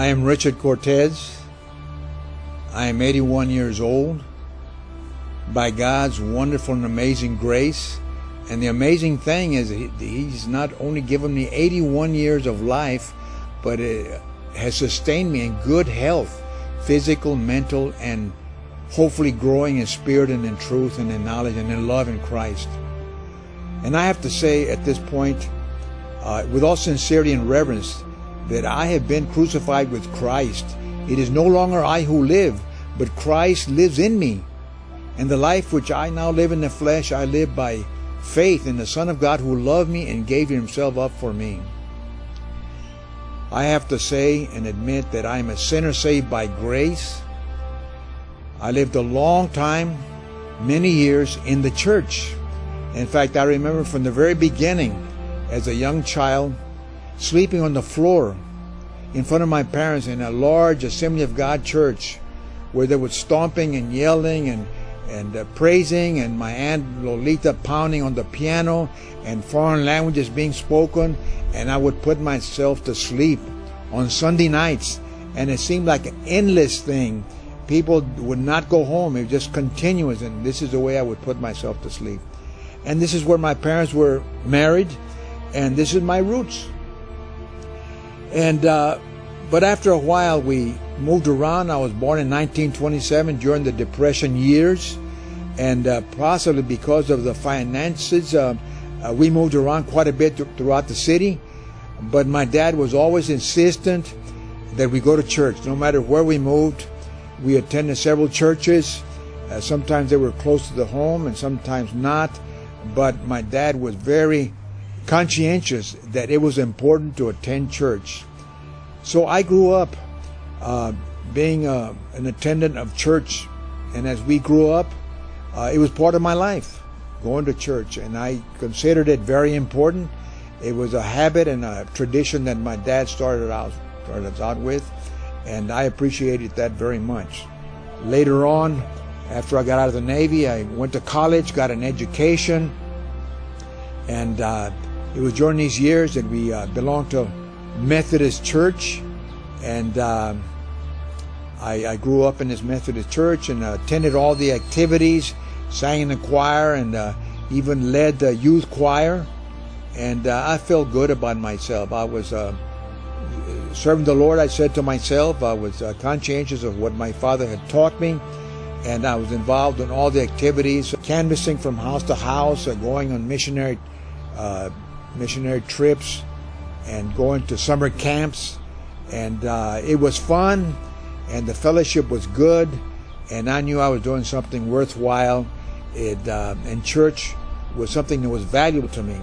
I am Richard Cortez. I am 81 years old. By God's wonderful and amazing grace, and the amazing thing is He's not only given me 81 years of life, but it has sustained me in good health, physical, mental, and hopefully growing in spirit and in truth and in knowledge and in love in Christ. And I have to say at this point, with all sincerity and reverence, that I have been crucified with Christ. It is no longer I who live, but Christ lives in me. And the life which I now live in the flesh, I live by faith in the Son of God who loved me and gave Himself up for me. I have to say and admit that I am a sinner saved by grace. I lived a long time, many years, in the church. In fact, I remember from the very beginning, as a young child, sleeping on the floor in front of my parents in a large Assembly of God church, where there was stomping and yelling and praising, and my Aunt Lolita pounding on the piano, and foreign languages being spoken, and I would put myself to sleep on Sunday nights, and it seemed like an endless thing. People would not go home. It was just continuous, and this is the way I would put myself to sleep. And this is where my parents were married, and this is my roots. And but after a while, we moved around. I was born in 1927 during the Depression years, and possibly because of the finances, we moved around quite a bit throughout the city. But my dad was always insistent that we go to church. No matter where we moved, we attended several churches. Sometimes they were close to the home and sometimes not. But my dad was very conscientious that it was important to attend church. So I grew up being an attendant of church, and as we grew up, it was part of my life, going to church, and I considered it very important. It was a habit and a tradition that my dad started us out with, and I appreciated that very much. Later on, after I got out of the Navy, I went to college, got an education, and it was during these years that we belonged to Methodist Church, and I grew up in this Methodist church and attended all the activities, sang in the choir, and even led the youth choir, and I felt good about myself. I was serving the Lord. I said to myself, I was conscientious of what my father had taught me, and I was involved in all the activities, canvassing from house to house, going on missionary trips, and going to summer camps, and it was fun, and the fellowship was good, and I knew I was doing something worthwhile, and church was something that was valuable to me.